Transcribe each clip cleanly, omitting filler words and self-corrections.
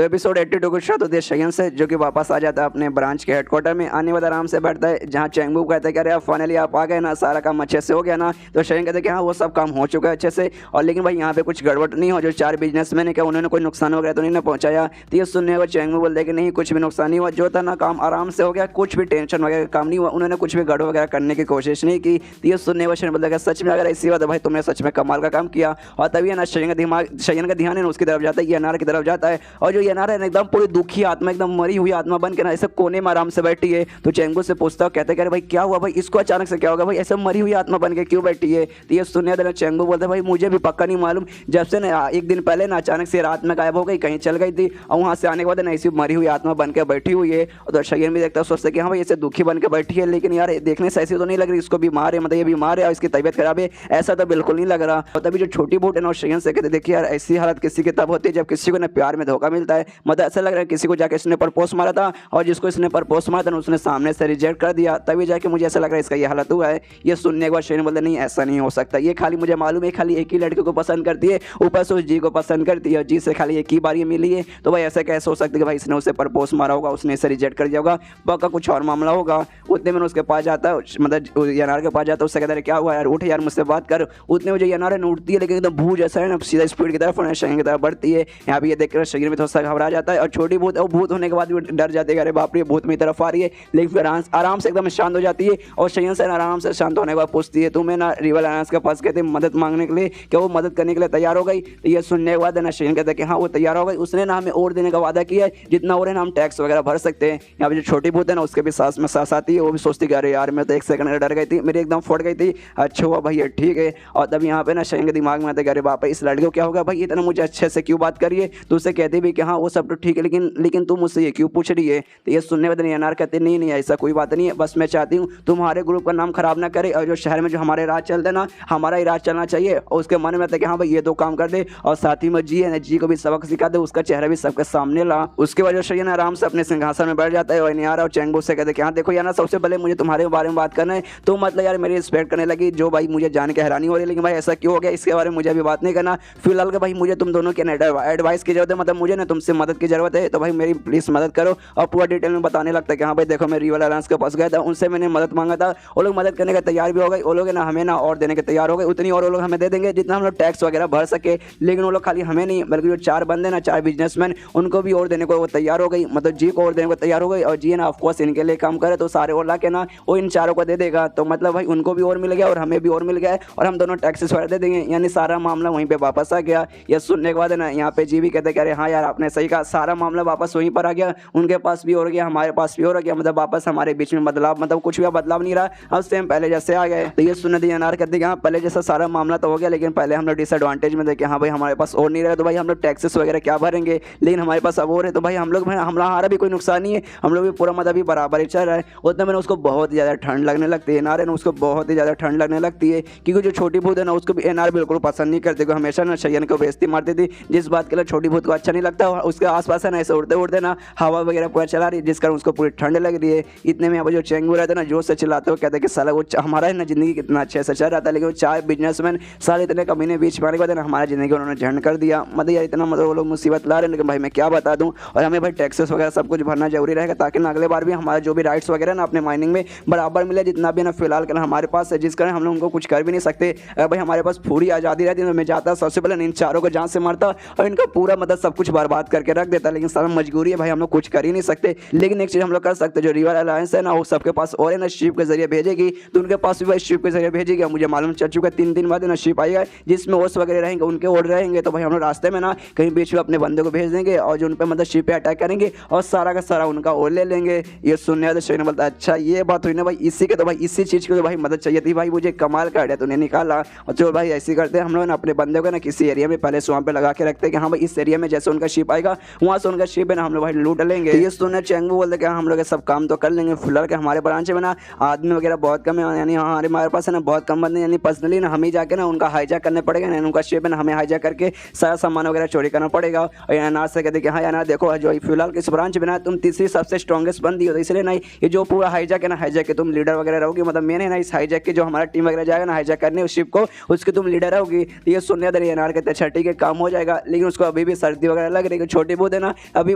तो एपिसोड 82 को शुरू होती है शयन से, जो कि वापस आ जाता है अपने ब्रांच के हेडक्वार्टर में। आने वाला आराम से बैठता है, जहाँ चेंगबू कहता है कि अरे फाइनली आप आ गए ना, सारा काम अच्छे से हो गया ना। तो शयन कहते हैं कि हाँ वो सब काम हो चुका है अच्छे से, और लेकिन भाई यहाँ पे कुछ गड़बड़ नहीं हो, जो 4 बिजनेसमैन है क्या उन्होंने कोई नुकसान वगैरह तो नहीं ना पहुंचाया। तो ये सुनने को चेंगबू बोलते कि नहीं कुछ भी नुकसान नहीं हुआ, जो था ना काम आराम से हो गया, कुछ भी टेंशन वगैरह काम नहीं हुआ, उन्होंने कुछ भी गड़बड़ वगैरह करने की कोशिश नहीं की। तो ये सुनने को शयन बोलता है सच में अगर ऐसी बात है भाई तुमने सच में कमाल का काम किया। और तभी है ना शयन का ध्यान है ना उसकी तरफ जाता है, येनार की तरफ जाता है, और जो येनार है ना एकदम पूरी दुखी आत्मा, एकदम मरी हुई आत्मा बन के ना ऐसे कोने में आराम से बैठी है। तो चेंगबू से पूछता है, कहते हैं भाई क्या हुआ भाई, इसको अचानक से क्या होगा भाई, ऐसे मरी हुई आत्मा बन के क्यों बैठी है। तो ये सुनने देना चेंगबू बोलता है भाई मुझे भी पक्का नहीं मालूम, जब से ना एक दिन पहले ना अचानक से रात में गायब हो गई, कहीं चल गई थी, और वहाँ से आने के बाद ना ऐसी मरी हुई आत्मा बन के बैठी हुई है। तो शयन भी देखता है, सोचता है कि हाँ भाई ऐसे दुखी बन के बैठी है, लेकिन यार देखने से ऐसी तो नहीं लग रही, इसको बीमार है, मतलब ये बीमार है और इसकी तबीयत खराब है, ऐसा तो बिल्कुल नहीं लग रहा। और तभी जो छोटी बहू है ना शयन से कहते देखिए यार ऐसी हालत किसी की तब होती है जब किसी को ना प्यार में धोखा मिलता है। मतलब ऐसा लग रहा है किसी को जाके इसने प्रपोज मारा था, और जिसको इसने प्रपोज मारा था उसने सामने से रिजेक्ट कर दिया, तभी जाके मुझे ऐसा लग रहा है इसका ये हालत हुआ है। ये सुनने के बाद शयन बोलते नहीं ऐसा नहीं हो सकता, ये खाली मुझे मालूम है खाली एक ही लड़के को पसंद करती है, ऊपर से उस जी को पसंद करती है, जी से खाली एक ही बार ये मिली है। तो भाई ऐसा कैसे हो सकता है कि भाई इसने उसे प्रपोज मारा होगा, उसने इसे रिजेक्ट कर दिया होगा, पक्का कुछ और मामला होगा। उतने में उसके पास जाता है, मतलब येनार के पास जाता है, उससे कहता है क्या हुआ यार उठ यार मुझसे बात कर। उतने में जो येनार उठती है, लेकिन एकदम भूत जैसा है ना सीधा स्पीड की तरफ शयन की तरफ बढ़ती है। यहाँ पे ये देख कर शयन में थोड़ा सा घबरा जाता है, और छोटी भूत भूत होने के बाद भी डर जाते हैं, अरे बाप रे भूत मेरी तरफ आ रही है, लेकिन फिर आराम से एकदम शांत हो जाती है। और शयन से आराम से शांत होने के बाद पूछती है तुम्हें ना रिवर अनास के पास कहते मदद मांगने के लिए, क्या वो मदद करने के लिए तैयार हो गई। तो ये सुनने के बाद ना शयन कहता है कि हाँ वो तैयार हो गई, उसने ना हमें और देने का वादा किया है, जितना और है ना हम टैक्स वगैरह भर सकते हैं। यहाँ पे जो छोटी भूत है ना उसके भी सांस में सांस आती है, वो भी सोचती कि अरे यार मैं तो एक सेकंड डर गई थी, मेरी एकदम फट गई थी, अच्छा हुआ भाई ये ठीक है। और तब यहाँ पे ना शयन के दिमाग में आता है अरे बाप इस लड़के को क्या होगा भाई, इतना मुझे अच्छे से क्यों बात करिए। तो उससे कहते भी कि हाँ वो सब तो ठीक है, लेकिन तुम मुझसे ये क्यों पूछ रही है। तो ये सुनने में येनार कहते नहीं नहीं ऐसा कोई बात नहीं है, बस मैं चाहती हूँ तुम्हारे ग्रुप का नाम खराब ना करे, और जो शहर में जो हमारे राज चलते हैं ना हमारा ही राज चलना चाहिए। और उसके मन में आता है कि हाँ भाई ये दो काम कर दे, और साथ ही में जी है ना जी को भी सबक सिखा दे, उसका चेहरा भी सबके सामने ला। उसके बाद शयन आराम से अपने सिंहासन में बैठ जाता है, और येनार और चेंगबू से कहते कि हाँ देखो यार सबसे पहले मुझे तुम्हारे बारे में बात करना है, तो मतलब यार मेरी रिस्पेक्ट करने लगी, जो भाई मुझे जान के हैरानी हो रही है, लेकिन भाई ऐसा क्यों हो गया इसके बारे में मुझे अभी बात नहीं करना। फिलहाल का भाई मुझे तुम दोनों की एडवाइस की जरूरत है, मतलब मुझे ना तुमसे मदद की जरूरत है, तो भाई मेरी प्लीज मदद करो। और पूरा डिटेल में बताने लगता है कि हाँ भाई देखो मैं रिवर अलायंस के पास गया था, उनसे मैंने मदद मांगा था, वो लोग मदद करने का तैयार भी हो गए, वो लोग ना हमें ना और देने के तैयार हो गए, उतनी और वो लोग हमें दे देंगे जितना हम लोग टैक्स वगैरह भर सके। लेकिन वो लोग खाली हमें नहीं बल्कि जो 4 बंदे ना 4 बिजनेसमैन उनको भी और देने को वो तैयार हो गई, मतलब जी को और देने को तैयार हो गई। और जी ना ऑफकोर्स इनके लिए काम करे तो सारे और ला के ना वो इन चारों को दे देगा, तो मतलब भाई उनको भी और मिल गया और हमें भी और मिल गया, और हम दोनों टैक्सेस वगैरह दे देंगे, यानी सारा मामला वहीं पे वापस आ गया। ये सुनने के बाद ना यहाँ पे जी भी कहते कि अरे हाँ यार आपने सही कहा, सारा मामला वापस वहीं पर आ गया, उनके पास भी हो गया हमारे पास भी हो गया, मतलब वापस हमारे बीच में बदलाव, मतलब कुछ भी बदलाव नहीं रहा, अब सेम पहले जैसे आ गए। तो ये सुनने दी येनार कहते कि हाँ पहले जैसा सारा मामला तो हो गया, लेकिन पहले हम लोग डिसएडवांटेज में देखे, हाँ भाई हमारे पास और नहीं रहा, तो भाई हम लोग टैक्सेस वगैरह क्या भरेंगे, लेकिन हमारे पास अब और है, तो भाई हम लोग हमारा भी कोई नुकसान नहीं है, हम लोग भी पूरा मतलब भी बराबर ही चल रहा है। उतना मैंने उसको बहुत ही ज़्यादा ठंड लगने लगती है, येनार है ना उसको बहुत ही ज़्यादा ठंड लगने लगती है, क्योंकि जो छोटी भूत है ना उसको भी येनार बिल्कुल पसंद नहीं करती, हमेशा ना शयन को बेइज्जती मारती थी, जिस बात के लिए छोटी भूत को अच्छा नहीं लगता। उसके आसपास है ना ऐसे उड़ते उड़ते ना हवा वगैरह पूरा चला रही है, जिस कारण उसको पूरी ठंड लग रही है। इतने में अब जो चेंगबू रहता है ना जोर से चिल्लाते हो, कहते हैं कि साला वो हमारा है ना जिंदगी कितना अच्छे से चल रहा था, लेकिन वो 4 बिजनेसमैन साले इतने कमीने बीच में आने के बाद ना हमारा जिंदगी उन्होंने झंड कर दिया, मतलब यार इतना मतलब वो लोग मुसीबत ला रहे हैं, लेकिन भाई मैं क्या बता दूं। और हमें भाई टैक्सेस वगैरह सब कुछ भरना जरूरी रहेगा, ताकि ना अगले बार भी हमारा जो भी राइट्स वगैरह ना अपने माइनिंग में बराबर मिले, जितना भी ना फिलहाल के हमारे पास है, जिस कारण हम लोग उनको कुछ कर भी नहीं सकते। अगर भाई हमारे पास पूरी आज़ादी रहती तो मैं जाता सबसे पहले इन चारों को जान से मारता और इनका पूरा मतलब सब कुछ बर्बाद करके रख देता, लेकिन सारा मजबूरी है भाई, हम लोग कुछ कर ही नहीं सकते। लेकिन एक चीज़ हम लोग कर सकते, जो रिवर अलायंस है ना वो सबके पास और है ना शिप के जरिए भेजेगी, तो उनके पास भी भाई शिप के जरिए भेजेगी। मुझे मालूम चल चुका है 3 दिन बाद ना शिप आएगा जिसमें ओर्स वगैरह रहेंगे, उनके ओर रहेंगे, तो भाई हम लोग रास्ते में ना कहीं बीच में अपने बंदे को भेज देंगे, और जो उन पर मतलब शिप पे अटैक करेंगे और सारा का सारा उनका ओर ले लेंगे। ये सुनने वाले शयन बोलता है अच्छा ये बात हुई ना भाई, इसी के तो भाई इसी चीज़ की तो भाई मदद चाहिए थी भाई, मुझे कमाल का आइडिया तूने निकाला। और चलो भाई ऐसे करते हैं हम लोग ना अपने बंदे को ना किसी एरिया में पहले वहाँ पे लगा के रखते हैं कि हाँ भाई इस एरिया में जैसे उनका शिप आएगा वहाँ से उनका शिप है ना हम लोग भाई लूट लेंगे। ये सुनने चेंगबू बोलते कि हम लोग सब काम तो कर लेंगे, फिलहाल के हमारे ब्रांच में ना आदमी वगैरह बहुत कम है, यानी हमारे पास है ना बहुत कम बंदे, यानी पर्सनली ना हमें जाके ना उनका हाईजैक करने पड़ेगा, ना उनका शिप है ना हमें हाईजैक करके सारा सामान वगैरह चोरी करना पड़ेगा। और येनार से कहते कि हाँ यार देखो जो फिलहाल इस ब्रांच में ना तुम तीसरी सबसे स्ट्रॉन्गेस्ट बंदी हो, तो इसलिए ना ये जो पूरा हाईजैक है ना हाईजैक के तुम लीडर वगैरह रहोगी, मतलब मेन है ना इस हाईजैक की जो हमारा टीम वगैरह जाएगा ना हाईजैक करने उस शिप को, उसकी तुम लीडर रहोगी। तो ये सुनने येनार कहते अच्छा ठीक है काम हो जाएगा, लेकिन उसको अभी भी सर्दी वगैरह लग रही है, छोटी बूथ है ना अभी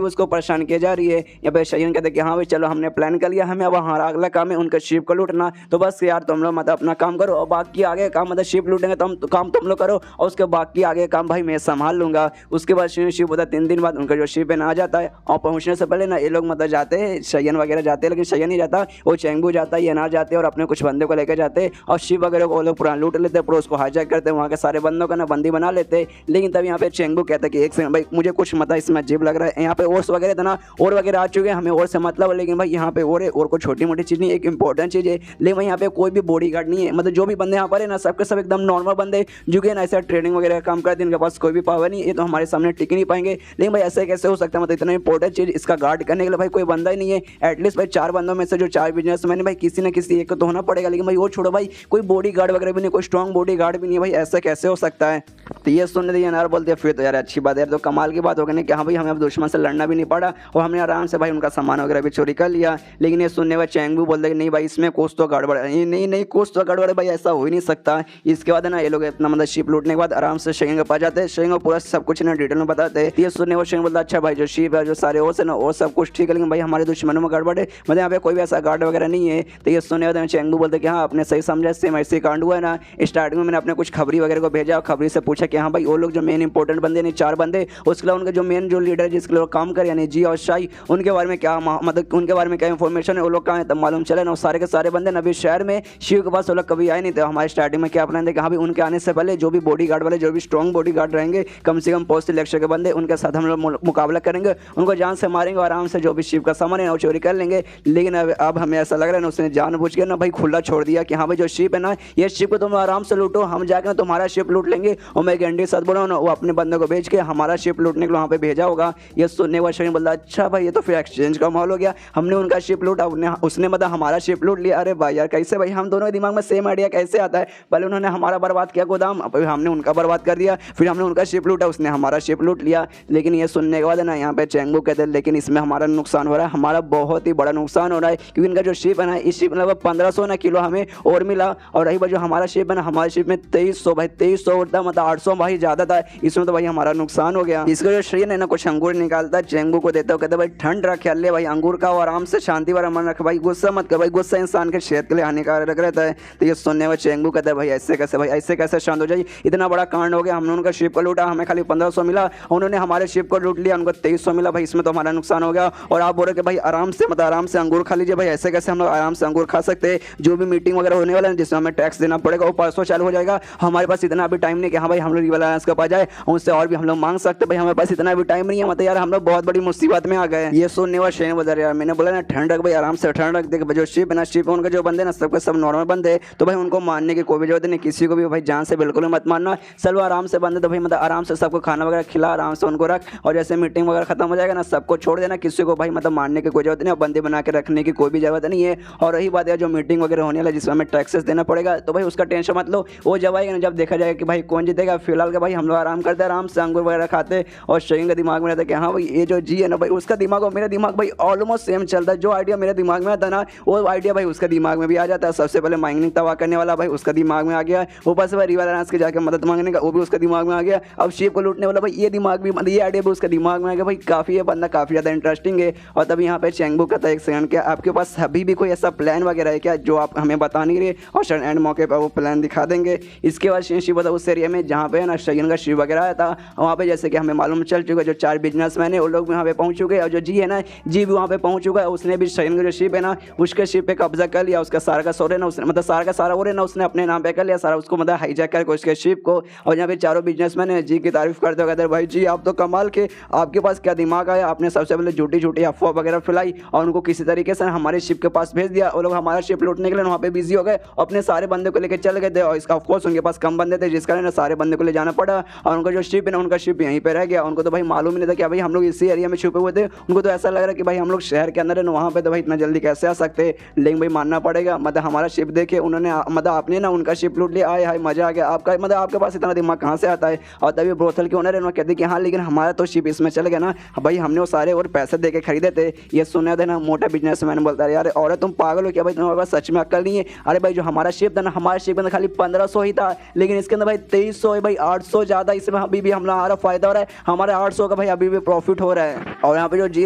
उसको परेशान किया जा रही है। यहाँ पे शयन कहते हैं कि हाँ भाई चलो हमने प्लान कर लिया, हमें अब हमारा अगला काम है उनका शिप को लूटना, तो बस यार तुम लोग मतलब अपना काम करो और बाकी आगे काम मतलब शिप लूटेंगे तो काम तुम लोग करो और उसके बाकी आगे काम भाई मैं संभाल लूंगा। उसके बाद शिप होता है 3 दिन बाद उनका जो शिप है ना आ जाता है और पहुंचने से पहले ना ये लोग मतलब जाते हैं, शयन वगैरह जाते हैं, लेकिन शयन नहीं जाता, वो चेंगबू जाता है, ये ना जाते हैं और अपने कुछ बंदे को लेकर जाते हैं और शिप वगैरह को वो लोग पूरा लूट लेते हैं, पूरा उसको हाईजैक करते हैं, वहाँ के सारे बंदों का ना बंदी बना लेते हैं। लेकिन तब यहाँ पे चेंगबू कहता है कि एक सेकंड भाई मुझे कुछ मतलब इसमें अजीब लग रहा है, यहाँ पे ओर्स वगैरह था ना और वगैरह आ चुके हैं, हमें और से मतलब, लेकिन भाई यहाँ पे और है और कोई छोटी मोटी चीज़ नहीं, एक इंपॉर्टेंट चीज़ है, लेकिन भाई यहाँ पे कोई भी बॉडी गार्ड नहीं है, मतलब जो भी बंदे यहाँ पर है ना सबके सब एकदम नॉर्मल बंदे जो कि ना ऐसा ट्रेनिंग वगैरह काम करते हैं, इनके पास कोई भी पावर नहीं है, ये तो हमारे सामने टिक नहीं पाएंगे। लेकिन भाई ऐसे कैसे हो सकता है, मतलब इतना इंपॉर्टेंट चीज़ इसका गार्ड करने के लिए भाई कोई बंदा ही नहीं है, एटलीस्ट भाई 4 बंदों में से जो 4 बिजनेसमैन है भाई किसी ना किसी एक को तो होना पड़ेगा, लेकिन भाई वो छोड़ो भाई कोई बॉडी गार्ड वगैरह भी नहीं, कोई स्ट्रॉन्ग बॉडी गार्ड भी नहीं है, भाई ऐसा कैसे हो सकता है। तो ये सुनने दिए यार बोलते हैं फिर तो यार अच्छी बात है यार, तो कमाल की बात हो गई कि हाँ भाई हमें अब दुश्मन से लड़ना भी नहीं पड़ा और हमने आराम से भाई उनका सामान वगैरह भी चोरी कर लिया। लेकिन ये सुनने में चेंगबू बोलते कि नहीं भाई इसमें कुछ तो गड़बड़ है, नहीं कुछ तो गड़बड़ है भाई, ऐसा हो ही नहीं सकता। इसके बाद ना ये लोग इतना मतलब शिप लूटने के बाद आराम से शेंग के पास जाते हैं, शेंग पूरा सब कुछ ना डिटेल में बताते हैं। ये सुनने में शेंग बोलता अच्छा भाई जो शिप है जो सारे ओस है ना वो सब कुछ ठीक है, लेकिन भाई हमारे दुश्मनों में गड़बड़ है, मतलब यहाँ पे कोई भी ऐसा गार्ड वगैरह नहीं है। तो ये सुनने बाद चेंगबू बोलते कि हाँ आपने सही समझा, सेम ऐसे कांड हुआ है ना, स्टार्टिंग में मैंने अपने कुछ खबरी वगैरह को भेजा और खबरी से पूछा कि हाँ भाई वो लोग जो मेन इंपॉर्टेंट बंदे नहीं 4 बंदे, उसके अलावा उनके जो मेन जो लीडर जिसके लिए काम करे यानी जी और शाही, उनके बारे में क्या मतलब उनके बारे में क्या इन्फॉर्मेशन है, वो लोग कहाँ है तब मालूम चले ना, सारे के सारे बंदे नबी शहर में शिव के पास वो लोग कभी आए नहीं थे। हमारे स्टार्टिंग में क्या प्लान थे कि हाँ भाई उनके आने से पहले जो भी बॉडी गार्ड वाले जो भी स्ट्रॉन्ग बॉडी गार्ड रहेंगे कम से कम पोस्ट इलेक्शन के बंदे उनके साथ हम लोग मुकाबला करेंगे, उनको जान से मारेंगे और आराम से जो भी शिव का सामान है वो चोरी कर लेंगे। लेकिन अब हमें ऐसा लग रहा है ना उसने जानबूझ के ना भाई खुला छोड़ दिया कि हाँ भाई जो शिप है ना ये शिप को तुम आराम से लूटो, हम जाकर तुम्हारा शिप लूट लेंगे और मैं गारंटी साथ बोला ना वो अपने बंदे को भेज के हमारा शिप लूटने के लिए वहाँ पे भेजा होगा। ये सुनने के बाद बोला अच्छा भाई ये तो फिर एक्सचेंज का माहौल हो गया, हमने उनका शिप लूटा उसने मतलब हमारा शिप लूट लिया। अरे भाई यार कैसे भाई हम दोनों के दिमाग में सेम आइडिया कैसे आता है, पहले उन्होंने हमारा बर्बाद किया गोदाम, हमने उनका बर्बाद कर दिया, फिर हमने उनका शिप लूटा उसने हमारा शिप लूट लिया। लेकिन ये सुनने के बाद ना यहाँ पे चेंगबू कहते हैं लेकिन इसमें हमारा नुकसान हो रहा है, हमारा बहुत ही बड़ा नुकसान हो रहा है, क्योंकि इनका जो शिप है ना इस शिप में 1500 ना किलो हमें और मिला, और रही बात जो हमारा शिप है ना हमारे शिप में 2300 भाई 2300 उठता मतलब 800 भाई ज़्यादा था, इसमें तो भाई हमारा नुकसान हो गया। इसका जो श्री है ना कुछ अंगूर निकालता है चेंगबू को देता है, कहते भाई ठंड रख ले भाई अंगूर का और आराम से शांति वाला मन रख भाई, गुस्सा मत कर भाई, गुस्सा इंसान के सेहत के लिए हानिकारक रहता है। तो ये सुनने में चेंगबू कहता है भाई ऐसे कैसे भाई ऐसे कैसे शांत हो जाए, इतना बड़ा कांड हो गया, हमने उनका शिप को लूटा हमें खाली 1500 मिला, उन्होंने हमारे शिप को लूट लिया उनको 2300 मिला भाई, इसमें तो हमारा नुकसान हो गया। और आप बोल रहे कि भाई आराम से मतलब आराम से अंगूर खा लीजिए भाई, ऐसे कैसे हम लोग आराम से अंगूर खा सकते हैं, जो भी मीटिंग वगैरह होने वाला है जिसमें हमें टैक्स देना पड़ेगा वो परसों चालू हो जाएगा, हमारे पास इतना भी टाइम नहीं कि हाँ भाई हम लोग रिवालांस के पास जाए उससे और भी हम लोग मांग सकते भाई, हमारे पास इतना भी टाइम नहीं है, मतलब यार हम लोग बहुत बड़ी मुसीबत में आ गए। ये सुनने वाला शेन बदल यार मैंने बोला ना ठंड रख भाई आराम से ठंड रख, देख जो शिप है ना शिप उनके जो बंदे ना सबके सब नॉर्मल बंदे, तो भाई उनको मारने की कोई भी जरूरत नहीं, किसी को भी भाई जान से बिल्कुल मत मारना, चलो आराम से बंदे तो भाई मतलब आराम से सबको खाना वगैरह खिला आराम से उनको रख, और जैसे मीटिंग वगैरह खत्म हो जाएगा ना सबको छोड़ देना, किसी को भाई मतलब मारने की कोई जरूरत नहीं, बंदे बना के रखने की कोई भी जरूरत नहीं है। और रही बात है जो मीटिंग वगैरह होने वाला जिसमें हमें टैक्सेस देना पड़ेगा तो भाई उसका टेंशन मत लो, वो जब आएगा ना जब देखा जाएगा कि भाई कौन जीतेगा, फिलहाल के भाई हम लोग आराम करते आराम से अंगूर वगैरह खाते, और शहीन के दिमाग में रहता है कि हाँ भाई ये जो जी है ना भाई उसका दिमाग और मेरा दिमाग भाई ऑलमोस्ट सेम चलता है, जो आइडिया मेरे दिमाग में आता है ना वो आइडिया भाई उसका दिमाग में भी आ जाता है। सबसे पहले माइनिंग तबाह करने वाला भाई उसका दिमाग में आ गया, ऊपर से भाई रिवालांस के जाकर मदद मांगने का वो भी उसका दिमाग में आ गया, अब शिप को लूटने वाला भाई ये दिमाग भी मतलब ये आइडिया भी उसका दिमाग में आ गया भाई, काफ़ी है बंदा काफ़ी ज़्यादा इंटरेस्टिंग है। और तभी यहाँ पे चेंगबू कहता है एक सेकंड क्या आपके पास अभी भी कोई ऐसा प्लान वगैरह है क्या जो आप हमें बता नहीं रहे, और शायद एंड मौके पर वो प्लान दिखा देंगे। इसके बाद शिव बता उस एरिया में जहाँ पे ना शयन का शिव वगैरह आया था वहाँ पे जैसे कि हमें मालूम चल चुका है जो 4 बिजनेसमैन है वो लोग वहाँ पे पहुँच चुके हैं, और जो जी है ना जी भी वहाँ पे पहुँच चुका है, उसने भी शयन का जो शिप है ना उसके शिप पे कब्जा कर लिया, उसका सारा का सोरे ना उसने मतलब सारा का सारा वो ना उसने अपने नाम पे कर लिया सारा, उसको मतलब हाईजैक करके उसके शिप को। और यहाँ पे चारों बिजनेसमैन है जी की तारीफ करते हुए कहते हैं भाई जी आप तो कमाल के, आपके पास क्या दिमाग आया, आपने सबसे पहले झूठी झूठी अफवाह वगैरह फैलाई और उनको किसी तरीके से हमारे शिप के पास भेज दिया, वो लोग हमारा शिप लूटने के लिए वहाँ पे बिजी हो गए, अपने सारे बंदे को लेकर चल गए थे, और इसका ऑफकोर्स उनके पास कम बंदे थे जिस कारण सारे बंदे को ले जाना पड़ा, और उनका जो शिप है ना उनका शिप यहीं पे रह गया, उनको तो भाई मालूम ही नहीं था कि भाई हम लोग इसी एरिया में छुपे हुए थे, उनको तो ऐसा लग रहा है कि भाई हम लोग शहर के अंदर है ना वहाँ पे तो भाई इतना जल्दी कैसे आ सकते, लेकिन भाई मानना पड़ेगा मतलब हमारा शिप देखे उन्होंने मतलब आपने ना उनका शिप लूट लिया, आए हाय मजा आ गया, आपका मतलब आपके पास इतना दिमाग कहाँ से आता है। और तभी ब्रोथल के ओनर है कहते कि हाँ लेकिन हमारा तो शिप इसमें चल गया ना भाई, हमने वो सारे और पैसे दे के खरीदे थे। ये सुने थे ना मोटा बिजनेसमैन बोलता है यार और तुम पागल हो क्या भाई, तुम्हारे पास सच में अक्ल नहीं है, अरे भाई जो हमारा शिप था ना हमारे शिप में खाली 1500 ही था, लेकिन इसके अंदर भाई 2300 है भाई 800 ज़्यादा, इसमें अभी भी हमारा फ़ायदा हो रहा है, हमारे वर्षों का भाई अभी भी प्रॉफिट हो रहा है। और यहाँ पे जो जी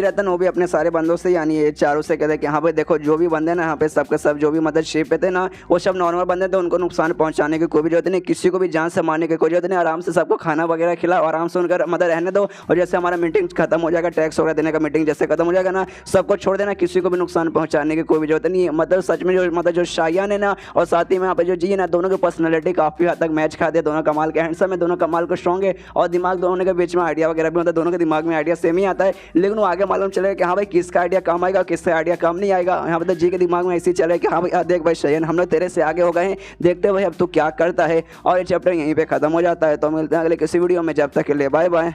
रहता है ना वो भी अपने सारे बंदों से, यानी ये चारों से कहते हैं कि यहाँ पे देखो जो भी बंदे ना यहाँ पे सबके सब जो भी मतलब शिप पे थे ना वो सब नॉर्मल बंदे थे, उनको नुकसान पहुंचाने की कोई भी जरूरत नहीं, किसी को भी जान से मारने की कोई जरूरत नहीं। आराम से सबको खाना वगैरह खिलाओ, आराम से उनका मतलब रहने दो। और जैसे हमारा मीटिंग खत्म हो जाएगा, टैक्स वगैरह देने का मीटिंग जैसे खत्म हो जाएगा ना, सबको छोड़ देना, किसी को भी नुकसान पहुंचाने की कोई भी जरूरत नहीं है। मतलब सच में जो मतलब जो शायान है ना और साथ ही में यहाँ पे जो जी है ना, दोनों की पर्सनैलिटी काफी हद तक मैच खाते हैं। दोनों कमाल के हैंडसम है, दोनों कमाल को स्ट्रॉन्ग है और दिमाग दोनों के बीच में आइडिया वगैरह भी होता है, दोनों के दिमाग में आइडिया सेम ही आता है। लेकिन वो आगे मालूम चलेगा कि हाँ भाई किसका आइडिया काम आएगा, किसका आइडिया काम नहीं आएगा। यहाँ पे तो जी के दिमाग में ऐसे ही चल रहा है कि हाँ भाई देख भाई शयन हम लोग तेरे से आगे हो गए हैं, देखते हैं भाई अब तू क्या करता है। और ये चैप्टर यहीं पे खत्म हो जाता है। तो मिलते हैं अगले किसी वीडियो में, जब तक के लिए बाय बाय।